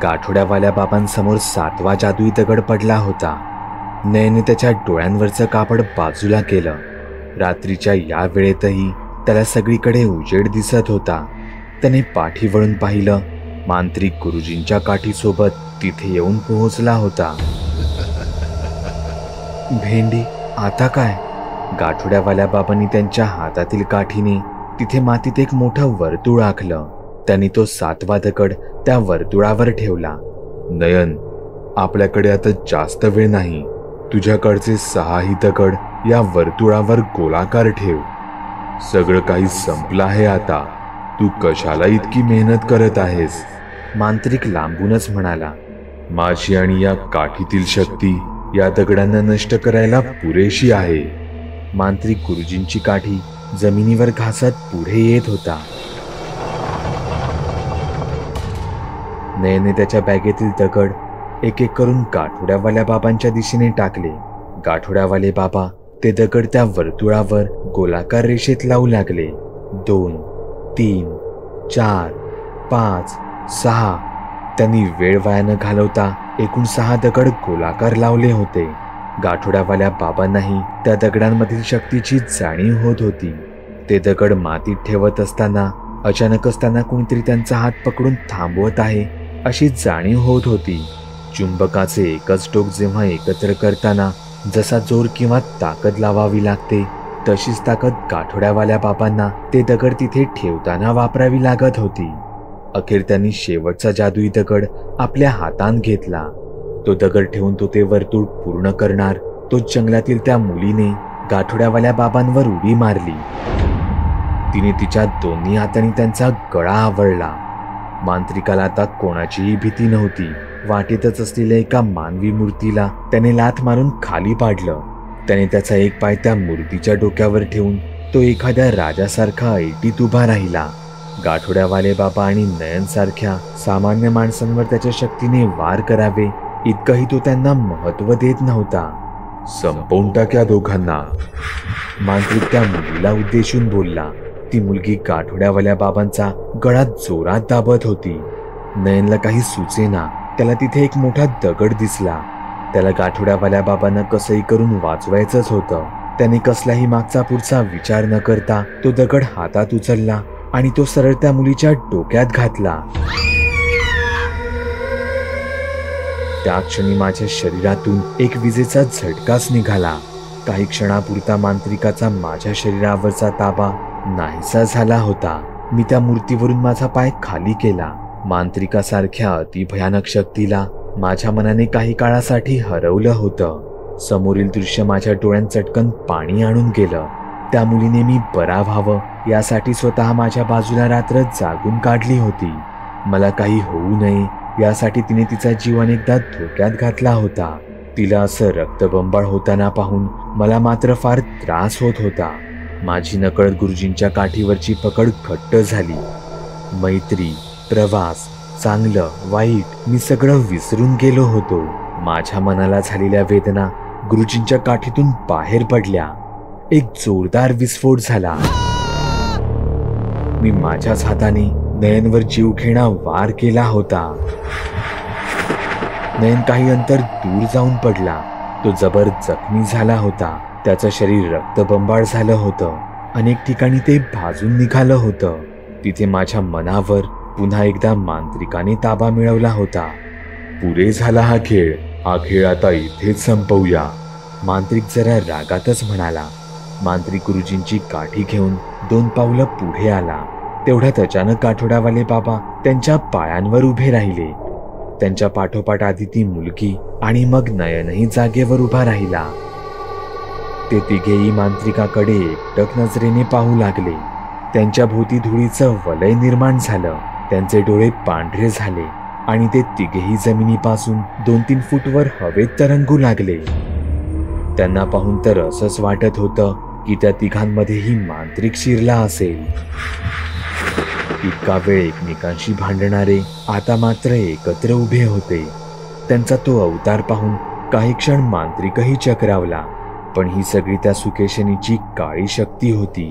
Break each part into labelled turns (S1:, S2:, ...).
S1: गाठोड्यावाल्या बाबांसमोर 7वा जादुई दगड पडला होता. नयने त्याच्या डोळ्यांवरचं कापड बाजूला केलं. रात्रीच्या या वेळेतही त्याला सगळीकडे उजेड दिसत होता. त्याने पाठी वळून पाहिलं. मांत्रिक गुरुजींच्या काठीसोबत तिथे येऊन पोहोचला होता. भेंडी, आता काय? गाठोड्यावाल्या बाबांनी त्यांच्या हातातील काठीने तिथे मातीत एक मोठं वर्तुळ आखलं. त्यांनी तो 7वा दगड त्या वर्तुळावर ठेवला.
S2: नयन, आपल्याकडे आता जास्त वेळ नाही. तुझ्याकडचे 6ही दगड या वर्तुळावर गोलाकार ठेव. सगळं काही संपलं आहे आता. तू कशाला इतकी मेहनत करत आहेस?
S1: मांत्रिक लांबूनच म्हणाला.
S2: माझी आणि या काठीतील शक्ती या दगडांना नष्ट करायला पुरेशी आहे.
S1: मांत्रिक गुरुजींची काठी जमिनीवर घासत पुढे येत होता. नयने त्याच्या बॅगेतील दगड एक एक करून गाठोड्यावाल्या बाबांच्या दिशेने टाकले. गाठोड्यावाले बाबा ते दगड त्या वर्तुळावर गोलाकार रेषेत लावू लागले. 2, 3, 4, 5, 6. त्यांनी वेळ वाया न घालवता एकूण 6 दगड गोलाकार लावले होते. गाठोड्यावाल्या बाबांनाही त्या दगडांमधील शक्तीची जाणीव होत होती. ते दगड मातीत ठेवत असताना अचानकच त्यांना कोणीतरी त्यांचा हात पकडून थांबवत आहे अशी जाणीव होत होती. चुंबकाचे एकच टोक जेव्हा एकत्र करताना जसा जोर किंवा ताकद लावावी लागते, तशीच ताकद गाठोड्यावाल्या बाबांना ते दगड तिथे ठेवताना वापरावी लागत होती. अखेर त्यांनी शेवटचा जादुई दगड आपल्या हातात घेतला. तो दगड ठेवून तो ते वर्तुळ पूर्ण करणार तोच जंगलातील त्या मुलीने गाठोड्यावाल्या बाबांवर उडी मारली. तिने तिच्या दोन्ही हातांनी त्यांचा गळा आवळला. मांत्रिकाला आता कोणाचीही भीती नव्हती. वाटेतच असलेल्या एका मानवी मूर्तीला त्याने लाथ मारून खाली पाडलं. त्याने त्याचा एक पाय त्या मूर्तीच्या डोक्यावर ठेवून तो एखाद्या राजासारखा ऐटीत उभा राहिला. गाठोड्यावाले बाबा आणि नयन सारख्या सामान्य माणसांवर त्याच्या शक्तीने वार करावे इतकंही तो त्यांना महत्व देत नव्हता.
S2: संपवून टाक या दोघांना,
S1: मांत्रिक त्या मुलीला उद्देशून बोलला. ती मुलगी गाठोड्यावाल्या बाबांचा गळा जोरात दाबत होती. नयनला काही सुचेना. त्याला तिथे एक मोठा दगड दिसला. त्याला गाठोड्यावाल्या बाबांना कसंही करून वाचवायचंच होतं. त्याने कसलाही मागचा पुढचा विचार न करता तो दगड हातात उचलला आणि तो सरळ त्या मुलीच्या डोक्यात घातला. त्या क्षणी माझ्या शरीरातून एक विजेचा झटकाच निघाला. काही क्षणापुरता मांत्रिकाचा माझ्या शरीरावरचा ताबा नाहीसा झाला होता. मी त्या मूर्तीवरून माझा पाय खाली केला. मांत्रिकासारख्या अतिभयानक शक्तीला माझ्या मनाने काही काळासाठी हरवलं होतं. समोरील दृश्य माझ्या डोळ्यात चटकन पाणी आणून गेलं. त्या मुलीने मी बरा व्हावं यासाठी स्वतः माझ्या बाजूला रात्र जागून काढली होती. मला काही होऊ नये यासाठी तिने तिचा जीव अनेकदा धोक्यात घातला होता. तिला असं रक्तबंबाळ होताना पाहून मला मात्र फार त्रास होत होता. माझी नकळत गुरुजींच्या काठीवरची पकड घट्ट झाली. मैत्री, प्रवास, चांगलं वाईट मी सगळं विसरून गेलो होतो. माझ्या मनाला झालेल्या वेदना गुरुजींच्या काठीतून बाहेर पडल्या. एक जोरदार विस्फोट झाला. मी माझ्याच हाताने नयनवर जीव घेणा वार केला होता. नयन काही अंतर दूर जाऊन पडला. तो जबर जखमी झाला होता. त्याचं शरीर रक्तबंबाळ झालं होतं. अनेक ठिकाणी ते भाजून निघालं होतं. तिथे माझ्या मनावर पुन्हा एकदा मांत्रिकाने ताबा मिळवला होता.
S2: पुरे झाला हा खेळ. हा खेळ आता इथेच संपवूया,
S1: मांत्रिक जरा रागातच म्हणाला. मांत्रिक गुरुजींची काठी घेऊन 2 पावलं पुढे आला. तेवढ्यात अचानक गाठोड्यावाले बाबा त्यांच्या पायांवर उभे राहिले. त्यांच्या पाठोपाठ आधी ती मुलगी आणि मग नयनही जागेवर उभा राहिला. ते तिघेही मांत्रिकाकडे एकटक नजरेने पाहू लागले. त्यांच्या भोवती धुळीचं वलय निर्माण झालं. त्यांचे डोळे पांढरे झाले आणि ते तिघेही जमिनीपासून 2-3 फूटवर हवेत तरंगू लागले. त्यांना पाहून तर असंच वाटत होतं की त्या तिघांमध्येही मांत्रिक शिरला असेल. इतका वेळ एकमेकांशी भांडणारे आता मात्र एकत्र उभे होते. त्यांचा तो अवतार पाहून काही क्षण मांत्रिकही चक्रावला. पण ही सगळी त्या सुकेशनीची काळी शक्ती होती.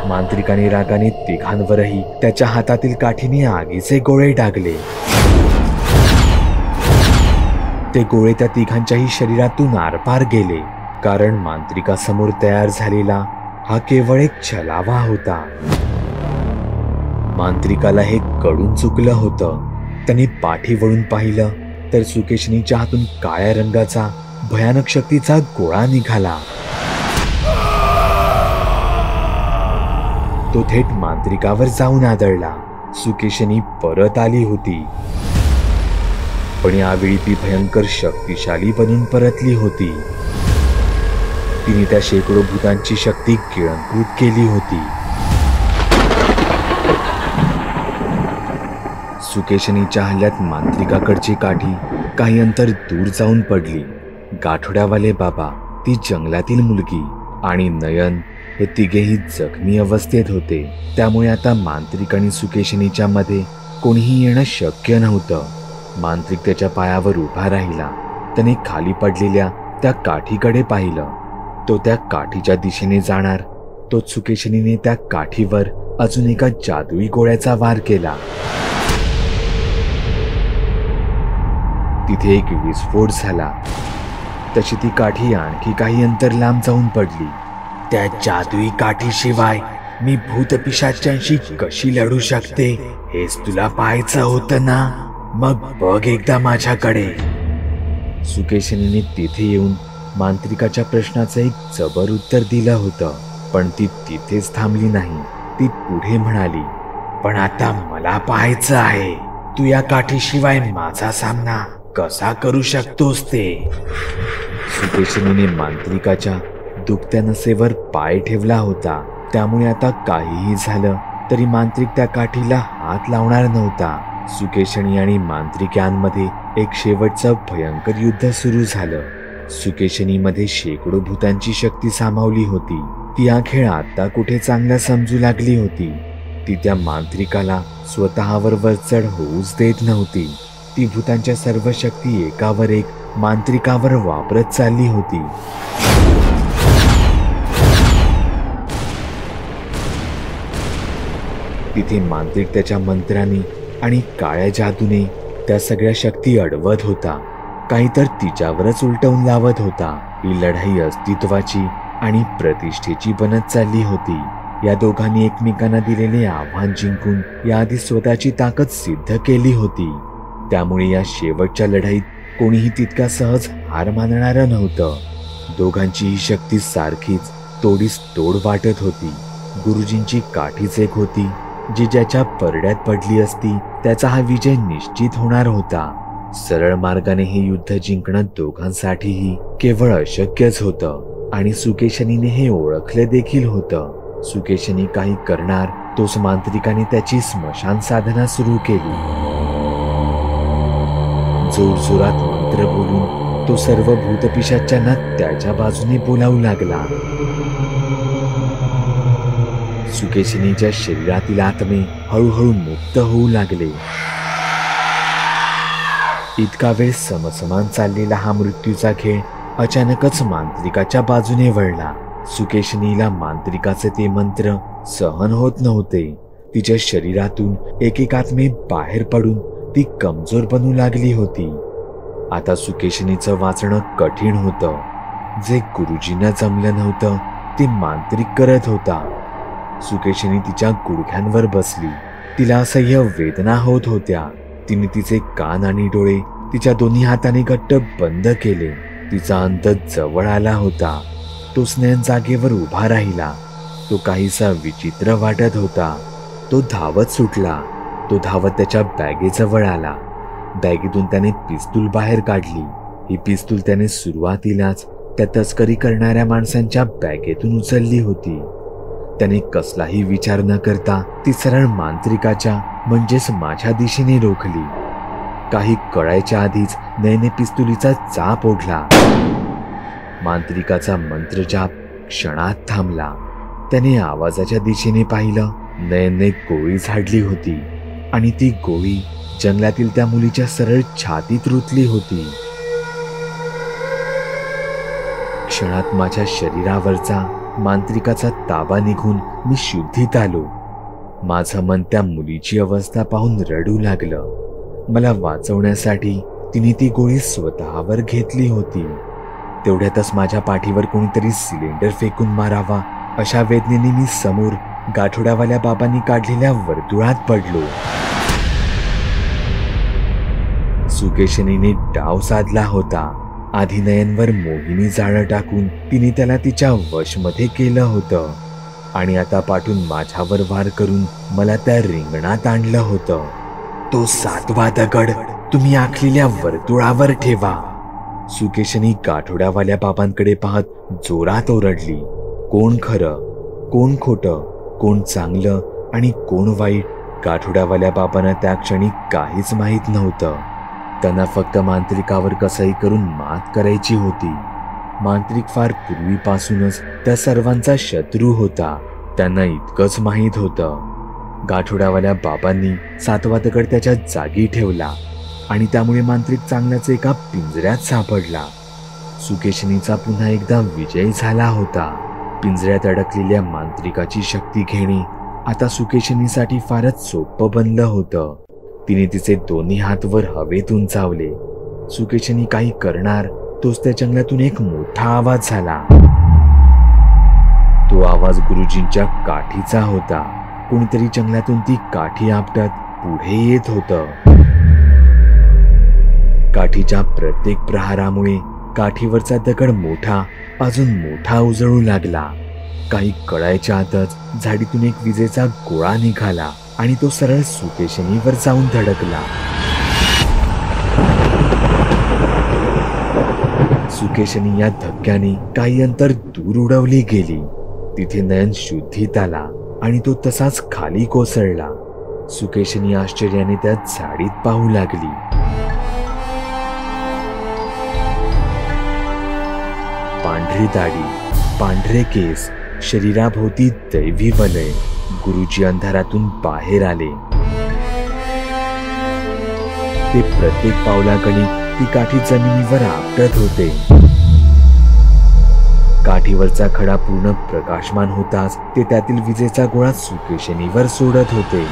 S1: मांत्रिकाने रागाने तिघांवरही त्याच्या हातातील काठीने आगीचे गोळे डागले. ते गोळे त्या तिघांच्याही शरीरातून आरपार गेले, कारण मांत्रिकासमोर तयार झालेला हा केवळ एक छलावा होता. मांत्रिकाला हे कळून चुकलं होतं. त्याने पाठी वळून पाहिलं तर सुकेशनीच्या हातून काळ्या रंगाचा भयानक शक्तीचा गोळा निघाला. तो थेट मांत्रिकावर जाऊन आदळला. सुकेशनी परत आली होती, पण यावेळी ती भयंकर शक्तिशाली बनून परतली होती. तिने त्या शेकडो भूतांची शक्ती गिळंकृत केली होती. सुकेशनीच्या हल्ल्यात मांत्रिकाकडची काठी काही अंतर दूर जाऊन पडली. गाठोड्यावाले बाबा, ती जंगलातील मुलगी आणि नयन हे तिघेही जखमी अवस्थेत होते. त्यामुळे आता मांत्रिक आणि सुकेशनीच्या मध्ये कोणीही येणं शक्य नव्हतं. मांत्रिक त्याच्या पायावर उभा राहिला. त्याने खाली पडलेल्या त्या काठीकडे पाहिलं. तो त्या काठीच्या दिशेने जाणार तोच सुकेशनीने त्या काठीवर अजून एका जादुई गोळ्याचा वार केला. तिथे एक विस्फोट झाला. तशी ती काठी आणखी काही अंतर लांब जाऊन पडली. त्या जादुई काठीशिवाय मी भूतपिशाच्यांशी कशी लढू शकते हेच तुला पाहायचं होतं ना? मग बघ एकदा माझ्याकडे. सुकेशनीने तिथे येऊन मांत्रिकाच्या प्रश्नाचं एक जबर उत्तर दिलं होतं, पण ती तिथेच थांबली नाही. ती पुढे म्हणाली, पण आता मला पाहायचं आहे तू या काठीशिवाय माझा सामना कसा करू शकतोस ते. सुकेशनीने मांत्रिकाच्या दुखत्या नसेवर पाय ठेवला होता. त्यामुळे आता काहीही झालं तरी मांत्रिक त्या काठीला हात लावणार नव्हता. सुकेशनी आणि मांत्रिक यांमध्ये एक शेवटचं भयंकर युद्ध सुरू झालं. सुकेशनीमध्ये शेकडो भूतांची शक्ती सामावली होती. ती हा खेळ आता कुठे चांगला समजू लागली होती. ती त्या मांत्रिकाला स्वतःवर वरचढ होऊच देत नव्हती. ती भूतांच्या सर्व शक्ती एकावर एक मांत्रिकावर वापरत चालली होती. तिथे मांत्रिक त्याच्या मंत्राने आणि काळ्या जादूने त्या सगळ्या शक्ती अडवत होता. काही तर तिच्यावरच उलटवून लावत होता. ही लढाई अस्तित्वाची आणि प्रतिष्ठेची बनत चालली होती. या दोघांनी एकमेकांना दिलेले आव्हान जिंकून याआधी स्वतःची ताकद सिद्ध केली होती. त्यामुळे या शेवटच्या लढाईत कोणीही तितका सहज हार मानणारं नव्हतं. दोघांची ही शक्ती सारखीच तोडीस तोड वाटत होती. गुरुजींची काठीच एक होती जी ज्याच्या परड्यात पडली असती त्याचा हा विजय निश्चित होणार होता. सरळ मार्गाने हे युद्ध जिंकणं दोघांसाठीही केवळ अशक्यच होतं आणि सुकेशनीने हे ओळखलं देखील होतं. सुकेशनी काही करणार तोच मांत्रिकाने त्याची स्मशान साधना सुरू केली. जोरजोरात मंत्र बोलून तो सर्व भूतपिशाच्यांना त्याच्या बाजूने बोलावू लागला. सुकेशनीच्या शरीरातील आत्मे हळूहळू मुक्त होऊ लागले. इतका वेळ समसमान चाललेला हा मृत्यूचा खेळ अचानकच मांत्रिकाच्या बाजूने वळला. सुकेशनीला मांत्रिकाचे ते मंत्र सहन होत नव्हते. तिच्या शरीरातून एक एक आत्मे बाहेर पडून ती कमजोर बनू लागली होती. आता सुकेशनीचं वाचणं कठीण होतं. जे गुरुजींना जमलं नव्हतं ते मांत्रिक करत होता. सुकेशनी तिच्या गुडघ्यांवर बसली. तिला असह्य वेदना होत होत्या. तिने तिचे कान आणि डोळे तिच्या दोन्ही हाताने घट्ट बंद केले. तिचा अंत जवळ आला होता. तो स्नेहन जागेवर उभा राहिला. तो काहीसा विचित्र वाटत होता. तो धावत सुटला. तो धावत त्याच्या बॅगेजवळ आला. बॅगेतून त्याने पिस्तूल बाहेर काढली. ही पिस्तूल त्याने सुरुवातीलाच त्या तस्करी करणाऱ्या माणसांच्या बॅगेतून उचलली होती. त्याने कसलाही विचार न करता ती सरळ मांत्रिकाच्या म्हणजेच माझ्या दिशेने रोखली. काही कळायच्या आधीच नयने पिस्तुलीचा चाप ओढला. मांत्रिकाचा मंत्रजाप क्षणात थांबला. त्याने आवाजाच्या दिशेने पाहिलं. नयनने गोळी झाडली होती आणि ती गोळी जंगलातील त्या मुलीच्या सरळ छातीत रुतली होती. क्षणात माझ्या शरीरावरचा मांत्रिकाचा ताबा निघून मी शुद्धीत आलो. माझं मन त्या मुलीची अवस्था पाहून रडू लागलं. मला वाचवण्यासाठी तिने ती गोळी स्वतःवर घेतली होती. तेवढ्यातच माझ्या पाठीवर कोणीतरी सिलेंडर फेकून मारावा अशा वेदनेने मी समोर गाठोड्यावाल्या बाबांनी काढलेल्या वर्तुळात पडलो. सुकेशनीने डाव साधला होता. आधी नयनवर मोहिनी जाळं टाकून तिने त्याला तिच्या वशमध्ये केलं होतं आणि आता पाठून माझ्यावर वार करून मला त्या रिंगणात आणलं होतं. तो 7वा दगड तुम्ही आखलेल्या वर्तुळावर ठेवा. सुकेशनी गाठोड्यावाल्या बाबांकडे पाहत जोरात ओरडली. कोण खरं, कोण खोटं, कोण चांगलं आणि कोण वाईट, गाठोड्यावाल्या बाबांना त्या क्षणी काहीच माहीत नव्हतं. त्यांना फक्त मांत्रिकावर कसंही करून मात करायची होती. मांत्रिक फार पूर्वीपासूनच त्या सर्वांचा शत्रू होता, त्यांना इतकंच माहीत होतं. गाठोड्यावाल्या बाबांनी 7वा दगड त्याच्या जागी ठेवला आणि त्यामुळे मांत्रिक चांगल्याच एका पिंजऱ्यात सापडला. सुकेशनीचा पुन्हा एकदा विजय झाला होता. पिंजऱ्यात अडकलेल्या मांत्रिकाची शक्ती घेणे आता सुकेशनीसाठी फारच सोपं बनलं होतं. तिने तिचे दोन्ही हात वर हवेत उंचावले. सुकेशनी काही करणार तोच त्या जंगलातून एक मोठा आवाज झाला. तो आवाज गुरुजींच्या काठीचा होता. कोणीतरी जंगलातून ती काठी आपटत पुढे येत होतं. काठीच्या प्रत्येक प्रहारामुळे काठीवरचा दगड मोठा, अजून मोठा उजळू लागला. काही कळायच्या आतच झाडीतून एक विजेचा गोळा निघाला आणि तो सरळ सुकेशनीवर जाऊन धडकला. सुकेशनी या धक्क्याने काही अंतर दूर उडवली गेली. तिथे नयन शुद्धीत आला आणि तो तसाच खाली कोसळला. सुकेशनी आश्चर्याने त्या झाडीत पाहू लागली. पांढरी दाढी, पांढरे केस, शरीराभोवती दैवी वलय. गुरुजी अंधारातून बाहेर आले. ते प्रत्येक पावलाकडे ती काठी जमिनीवर आपटत होते. काठीवरचा खडा पूर्ण प्रकाशमान होताच ते त्यातील विजेचा गोळा सुकेशनीवर सोडत होते.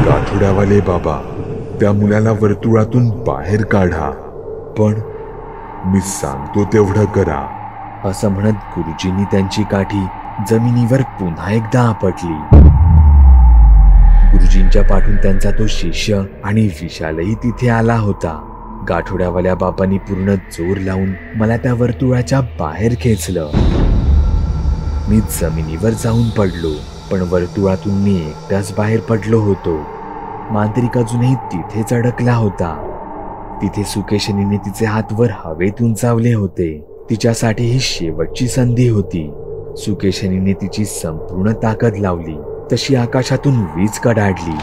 S2: गाठोड्यावाले बाबा, त्या मुलाला वर्तुळातून बाहेर काढा, पण मी सांगतो तेवढं करा,
S1: असं म्हणत गुरुजींनी त्यांची काठी जमिनीवर पुन्हा एकदा आपटली. गुरुजींच्या पाठून त्यांचा तो शिष्य आणि विशालही तिथे आला होता. गाठोड्यावाल्या बाबांनी पूर्ण जोर लावून मला त्या वर्तुळाच्या बाहेर खेचलं. मी जमिनीवर जाऊन पडलो, पण वर्तुळातून मी एकटाच बाहेर पडलो होतो. मांत्रिक अजूनही तिथेच अडकला होता. तिथे सुकेशनीने तिचे हात वर हवेत उंचावले होते. तिच्यासाठी ही शेवटची संधी होती. सुकेशनीने तिची संपूर्ण ताकद लावली. तशी आकाशातून वीज कडाडली.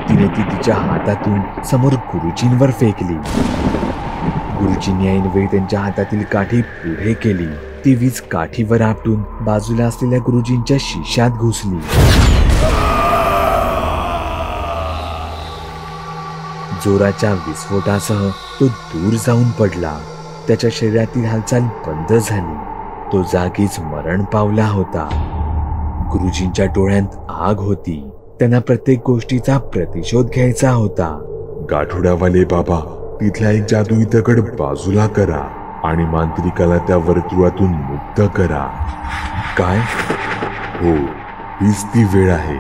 S1: तिने ती तिच्या हातातून समोर गुरुजींवर फेकली. गुरुजींनी ऐनवेळी त्यांच्या हातातील काठी पुढे केली. ती वीज काठीवर आपटून बाजूला असलेल्या गुरुजींच्या शिशात घुसली. जोराच्या विस्फोटासह तो दूर जाऊन पडला. त्याच्या शरीरातील हालचाल बंद झाली. तो जागीच मरण पावला होता. गुरुजींच्या डोळ्यात आग होती. त्यांना प्रत्येक गोष्टीचा प्रतिशोध घ्यायचा होता.
S2: गाठोड्यावाले बाबा, तिथला एक जादुई दगड बाजूला करा आणि मांत्रिकाला त्या वर्तुळातून मुक्त करा.
S1: काय?
S2: हो, हीच ती वेळ आहे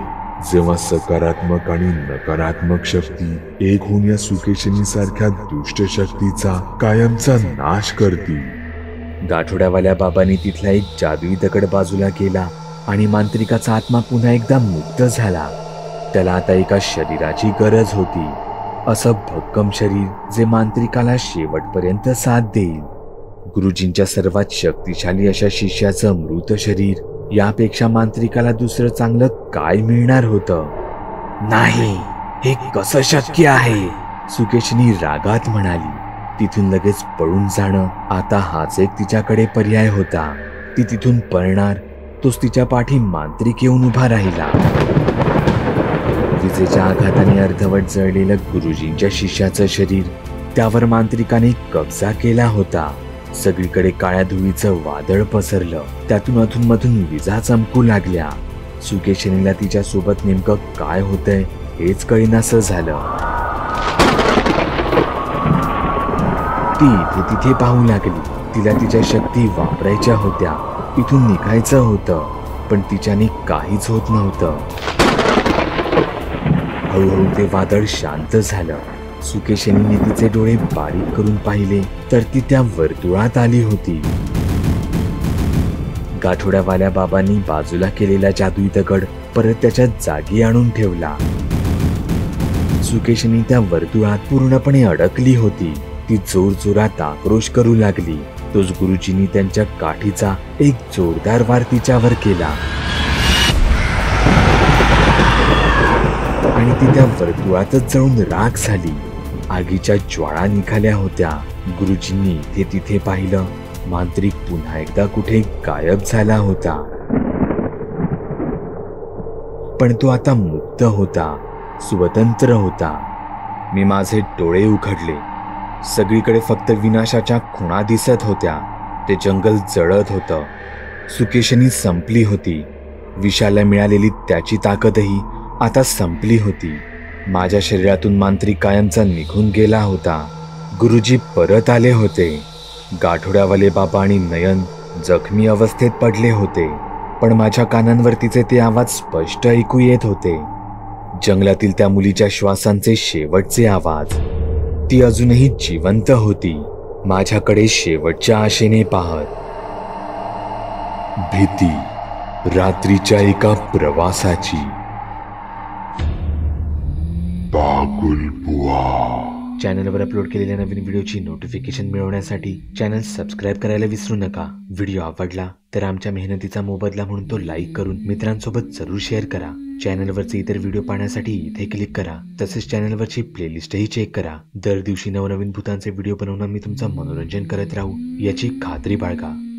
S2: जेव्हा सकारात्मक आणि नकारात्मक शक्ती एक होऊन या सुकेशनी सारख्या दुष्ट शक्तीचा कायमचा नाश करतील.
S1: गाठोड्यावाल्या बाबांनी तिथला एक जादुई दगड बाजूला केला आणि मांत्रिकाचा आत्मा पुन्हा एकदा मुक्त झाला. त्याला आता एका शरीराची गरज होती, असं भक्कम शरीर जे मांत्रिकाला शेवटपर्यंत साथ देईल. गुरुजींच्या सर्वात शक्तिशाली अशा शिष्याचं मृत शरीर, यापेक्षा मांत्रिकाला दुसरं चांगलं काय मिळणार होतं? नाही, हे कसं शक्य आहे? सुकेशनी रागात म्हणाली. तिथून लगेच पळून जाणं आता हाच एक तिच्याकडे पर्याय होता. ती तिथून पळणार, तोच तिच्या पाठी मांत्रिक येऊन उभा राहिला. विजेच्या आघाताने अर्धवट जळलेलं गुरुजींच्या शिष्याचं शरीर त्यावर मांत्रिकाने कब्जा केला होता. सगळीकडे काळ्या धुळीचं वादळ पसरलं. त्यातून अधूनमधून विजा चमकू लागल्या. सुकेशनीला तिच्या सोबत नेमकं काय होतंय हेच कळेनासं झालं. ती इथे तिथे पाहू लागली. तिला तिच्या शक्ती वापरायच्या होत्या. इथून निघायचं होतं, पण तिच्याने काहीच होत नव्हतं. हळूहळू ते वादळ शांत झालं. सुकेशनीने तिचे डोळे बारीक करून पाहिले तर ती त्या वर्तुळात आली होती. गाठोड्यावाल्या बाबांनी बाजूला केलेला जादुई दगड परत त्याच्या जागी आणून ठेवला. सुकेशनी त्या वर्तुळात पूर्णपणे अडकली होती. ती जोरजोरात आक्रोश करू लागली. तोच गुरुजींनी त्यांच्या काठीचा एक जोरदार वार तिच्यावर केला आणि ती त्या वर्तुळातच जळून राख झाली. आगीच्या ज्वाळा निघाल्या होत्या. गुरुजींनी इथे तिथे पाहिलं. मांत्रिक पुन्हा एकदा कुठे गायब झाला होता. पण तो आता मुक्त होता, स्वतंत्र होता. मी माझे डोळे उघडले. सगळीकडे फक्त विनाशाच्या खुणा दिसत होत्या. ते जंगल जळत होतं. सुकेशनी संपली होती. विषाला मिळालेली त्याची ताकदही आता संपली होती. माझ्या शरीरातून मांत्रिक कायमचा निघून गेला होता. गुरुजी परत आले होते. गाठोड्यावाले बाबा आणि नयन जखमी अवस्थेत पडले होते, पण माझ्या कानांवर तिचे ते आवाज स्पष्ट ऐकू येत होते. जंगलातील त्या मुलीच्या श्वासांचे शेवटचे आवाज. ती अजूनही जिवंत होती, माझ्याकडे शेवटच्या आशेने पाहत.
S2: भीती रात्रीच्या एका प्रवासाची. बागुल बुवा.
S1: चॅनलवर अपलोड केलेल्या नवीन व्हिडिओची नोटिफिकेशन मिळवण्यासाठी चॅनल सबस्क्राईब करायला विसरू नका. व्हिडिओ आवडला तर आमच्या मेहनतीचा मोबदला म्हणून तो लाईक करून मित्रांसोबत जरूर शेअर करा. चॅनलवरचे इतर व्हिडिओ पाहण्यासाठी इथे क्लिक करा. तसेच चॅनलवरची प्लेलिस्टही चेक करा. दर दिवशी नवनवीन भूतांचे व्हिडिओ बनवून मी तुमचं मनोरंजन करत राहू याची खात्री बाळगा.